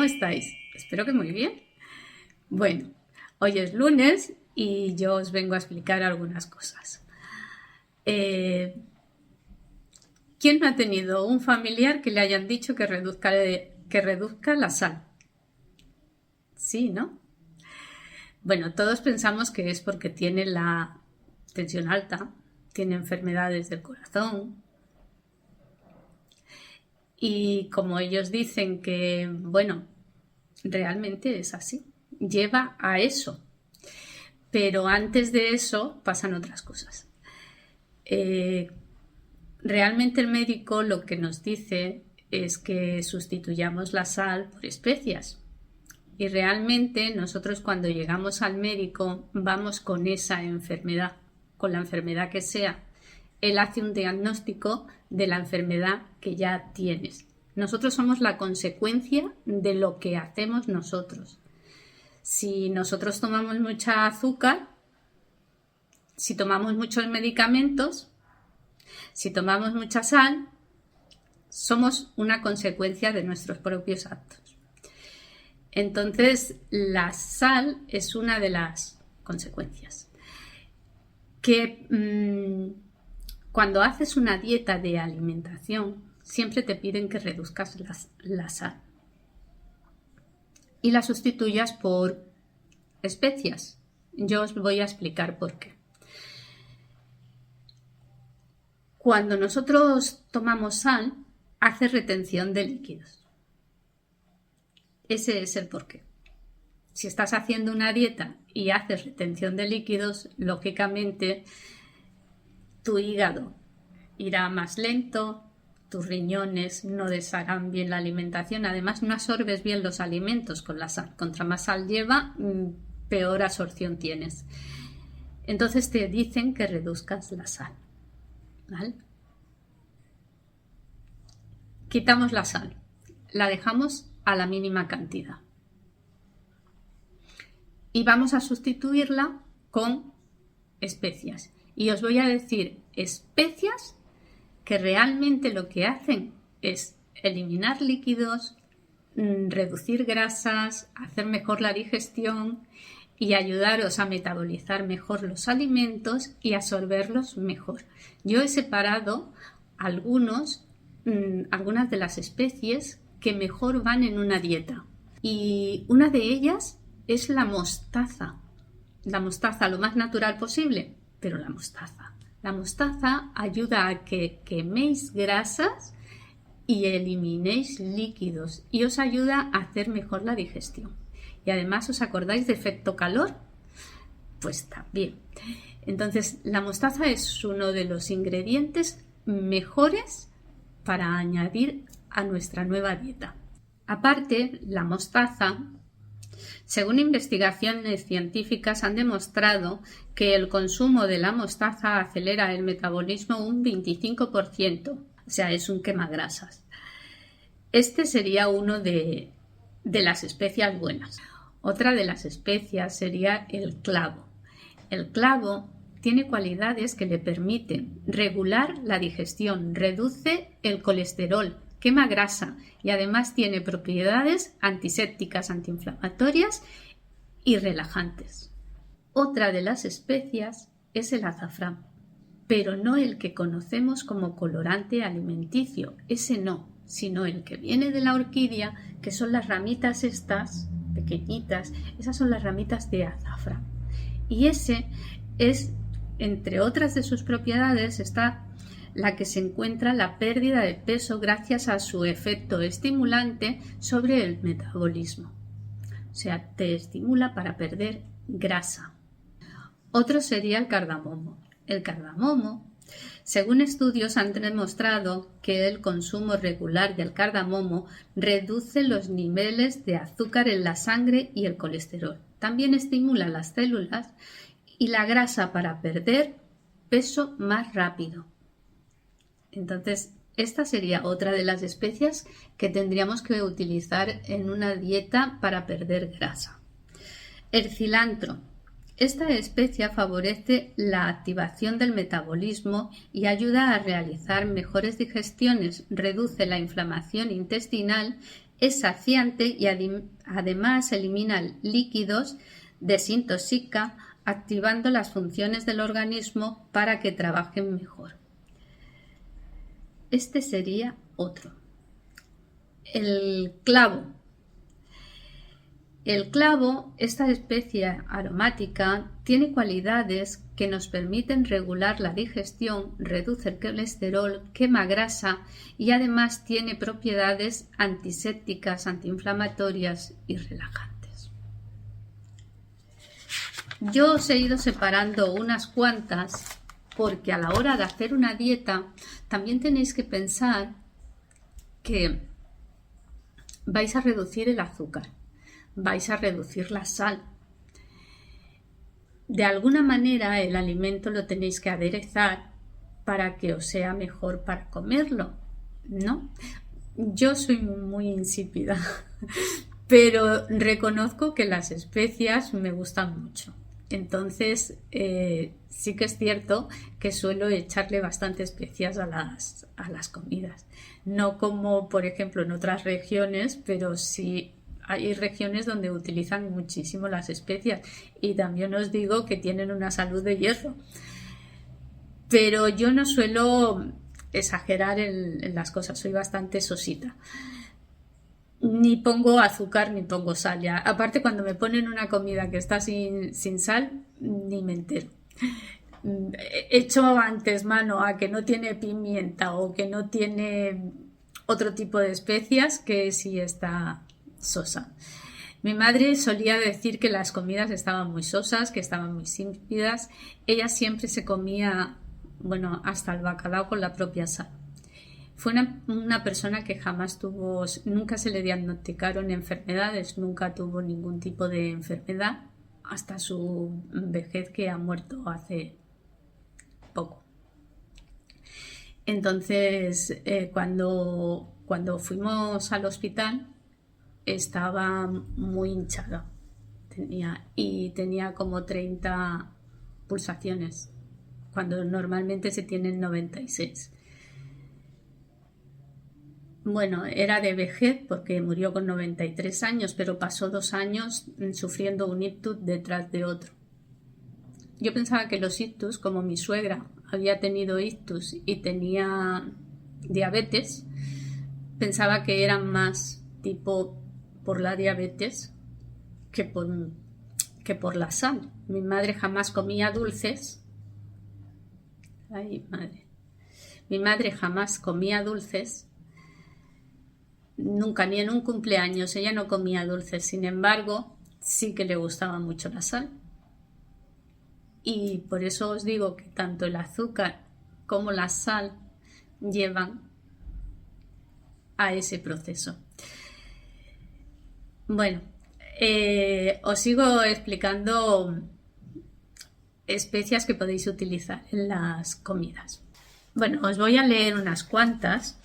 ¿Cómo estáis? Espero que muy bien. Bueno, hoy es lunes y yo os vengo a explicar algunas cosas. ¿Quién no ha tenido un familiar que le hayan dicho que reduzca la sal? Sí, ¿no? Bueno, todos pensamos que es porque tiene la tensión alta, tiene enfermedades del corazón. Y como ellos dicen que, bueno, realmente es así, lleva a eso. Pero antes de eso pasan otras cosas. Realmente el médico lo que nos dice es que sustituyamos la sal por especias. Y realmente nosotros cuando llegamos al médico vamos con esa enfermedad, con la enfermedad que sea. Él hace un diagnóstico de la enfermedad que ya tienes. Nosotros somos la consecuencia de lo que hacemos nosotros. Si nosotros tomamos mucha azúcar, si tomamos muchos medicamentos, si tomamos mucha sal, somos una consecuencia de nuestros propios actos. Entonces, la sal es una de las consecuencias. Cuando haces una dieta de alimentación, siempre te piden que reduzcas la sal y la sustituyas por especias. Yo os voy a explicar por qué. Cuando nosotros tomamos sal, hace retención de líquidos. Ese es el porqué. Si estás haciendo una dieta y haces retención de líquidos, lógicamente tu hígado irá más lento, tus riñones no desharán bien la alimentación, además no absorbes bien los alimentos con la sal. Contra más sal lleva, peor absorción tienes. Entonces te dicen que reduzcas la sal, ¿vale? Quitamos la sal, la dejamos a la mínima cantidad y vamos a sustituirla con especias. Y os voy a decir especias que realmente lo que hacen es eliminar líquidos, reducir grasas, hacer mejor la digestión y ayudaros a metabolizar mejor los alimentos y absorberlos mejor. Yo he separado algunas de las especies que mejor van en una dieta. Y una de ellas es la mostaza. La mostaza, lo más natural posible, pero la mostaza. La mostaza ayuda a que queméis grasas y eliminéis líquidos y os ayuda a hacer mejor la digestión. Y además, ¿os acordáis de efecto calor? Pues también. Entonces, la mostaza es uno de los ingredientes mejores para añadir a nuestra nueva dieta. Aparte, la mostaza, según investigaciones científicas, han demostrado que el consumo de la mostaza acelera el metabolismo un 25%, o sea, es un quemagrasas. Este sería uno de las especias buenas. Otra de las especias sería el clavo. El clavo tiene cualidades que le permiten regular la digestión, reduce el colesterol, quema grasa y además tiene propiedades antisépticas, antiinflamatorias y relajantes. Otra de las especias es el azafrán, pero no el que conocemos como colorante alimenticio, ese no, sino el que viene de la orquídea, que son las ramitas estas pequeñitas, esas son las ramitas de azafrán. Y ese es, entre otras de sus propiedades, está la que se encuentra la pérdida de peso gracias a su efecto estimulante sobre el metabolismo. O sea, te estimula para perder grasa. Otro sería el cardamomo. El cardamomo, según estudios, han demostrado que el consumo regular del cardamomo reduce los niveles de azúcar en la sangre y el colesterol. También estimula las células y la grasa para perder peso más rápido. Entonces, esta sería otra de las especias que tendríamos que utilizar en una dieta para perder grasa. El cilantro. Esta especia favorece la activación del metabolismo y ayuda a realizar mejores digestiones, reduce la inflamación intestinal es saciante y además elimina líquidos, desintoxica, activando las funciones del organismo para que trabajen mejor. Este sería otro. El clavo. El clavo, esta especie aromática, tiene cualidades que nos permiten regular la digestión, reduce el colesterol, quema grasa y además tiene propiedades antisépticas, antiinflamatorias y relajantes. Yo os he ido separando unas cuantas porque a la hora de hacer una dieta también tenéis que pensar que vais a reducir el azúcar. Vais a reducir la sal. De alguna manera el alimento lo tenéis que aderezar para que os sea mejor para comerlo, ¿no? Yo soy muy insípida, pero reconozco que las especias me gustan mucho. Entonces sí que es cierto que suelo echarle bastante especias a las comidas. No como por ejemplo en otras regiones, pero sí hay regiones donde utilizan muchísimo las especias y también os digo que tienen una salud de hierro. Pero yo no suelo exagerar en las cosas, soy bastante sosita. Ni pongo azúcar ni pongo sal. Ya. Aparte, cuando me ponen una comida que está sin sal, ni me entero. Echo antes mano a que no tiene pimienta o que no tiene otro tipo de especias que sí está sosa. Mi madre solía decir que las comidas estaban muy sosas, que estaban muy insípidas. Ella siempre se comía, hasta el bacalao con la propia sal. Fue una persona que jamás nunca se le diagnosticaron enfermedades, nunca tuvo ningún tipo de enfermedad hasta su vejez, que ha muerto hace poco. Entonces, cuando fuimos al hospital, estaba muy hinchada. Tenía como 30 pulsaciones, cuando normalmente se tienen 96. Bueno, era de vejez porque murió con 93 años, pero pasó 2 años sufriendo un ictus detrás de otro. Yo pensaba que los ictus, como mi suegra había tenido ictus y tenía diabetes, pensaba que eran más tipo por la diabetes que por la sal. Mi madre jamás comía dulces. Ay, madre. Mi madre jamás comía dulces. Nunca, ni en un cumpleaños. Ella no comía dulces. Sin embargo, sí que le gustaba mucho la sal. Y por eso os digo que tanto el azúcar como la sal llevan a ese proceso. Bueno, os sigo explicando especias que podéis utilizar en las comidas. Bueno, os voy a leer unas cuantas.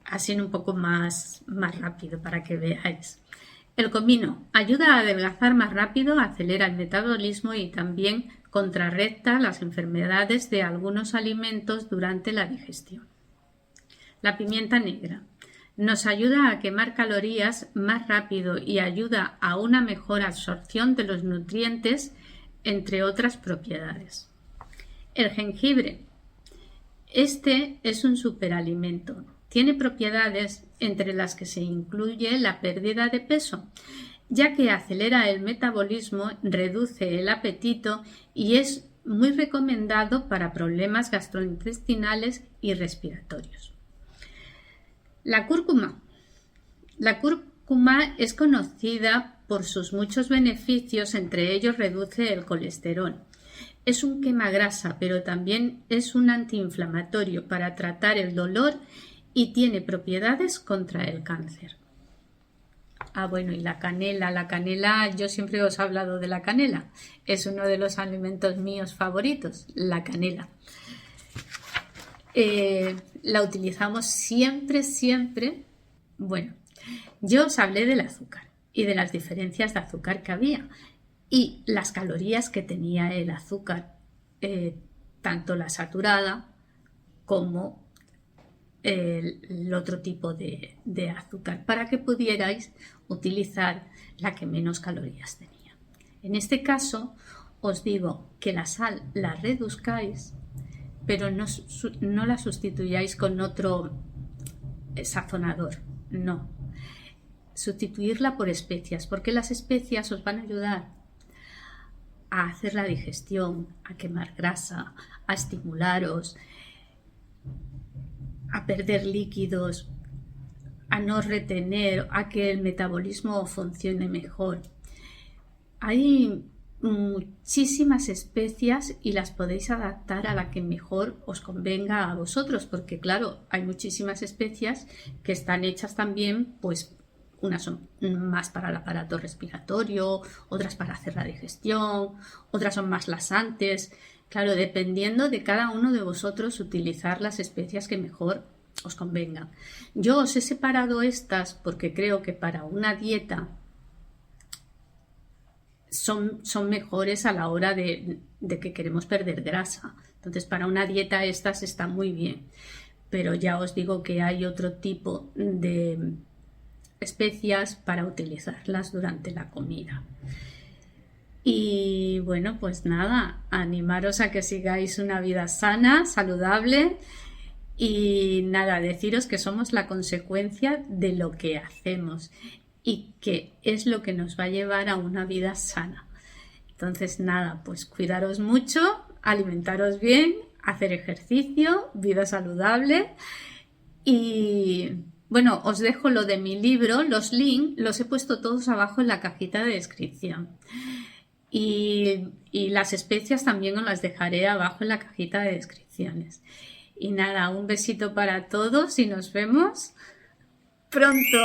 Así un poco más rápido para que veáis. El comino ayuda a adelgazar más rápido, acelera el metabolismo y también contrarresta las enfermedades de algunos alimentos durante la digestión. La pimienta negra nos ayuda a quemar calorías más rápido y ayuda a una mejor absorción de los nutrientes, entre otras propiedades. El jengibre. Este es un superalimento. Tiene propiedades entre las que se incluye la pérdida de peso, ya que acelera el metabolismo, reduce el apetito y es muy recomendado para problemas gastrointestinales y respiratorios. La cúrcuma. La cúrcuma es conocida por sus muchos beneficios, entre ellos reduce el colesterol. Es un quemagrasa, pero también es un antiinflamatorio para tratar el dolor y tiene propiedades contra el cáncer. Y la canela. La canela, yo siempre os he hablado de la canela. Es uno de los alimentos míos favoritos, la canela. La utilizamos siempre. Bueno, yo os hablé del azúcar y de las diferencias de azúcar que había y las calorías que tenía el azúcar, tanto la saturada como el otro tipo de azúcar para que pudierais utilizar la que menos calorías tenía. En este caso os digo que la sal la reduzcáis, pero no la sustituyáis con otro sazonador, no. Sustituirla por especias, porque las especias os van a ayudar a hacer la digestión, a quemar grasa, a estimularos, a perder líquidos, a no retener, a que el metabolismo funcione mejor. Hay muchísimas especias y las podéis adaptar a la que mejor os convenga a vosotros, porque claro, hay muchísimas especias que están hechas también, pues unas son más para el aparato respiratorio, otras para hacer la digestión, otras son más laxantes. Claro, dependiendo de cada uno de vosotros, utilizar las especias que mejor os convengan. Yo os he separado estas porque creo que para una dieta son mejores a la hora de que queremos perder grasa. Entonces, para una dieta estas están muy bien. Pero ya os digo que hay otro tipo de especias para utilizarlas durante la comida. Y bueno, pues nada, animaros a que sigáis una vida sana, saludable y nada, deciros que somos la consecuencia de lo que hacemos y que es lo que nos va a llevar a una vida sana. Entonces nada, pues cuidaros mucho, alimentaros bien, hacer ejercicio, vida saludable y bueno, os dejo lo de mi libro, los links los he puesto todos abajo en la cajita de descripción. Y las especias también os las dejaré abajo en la cajita de descripciones. Y nada, un besito para todos y nos vemos pronto.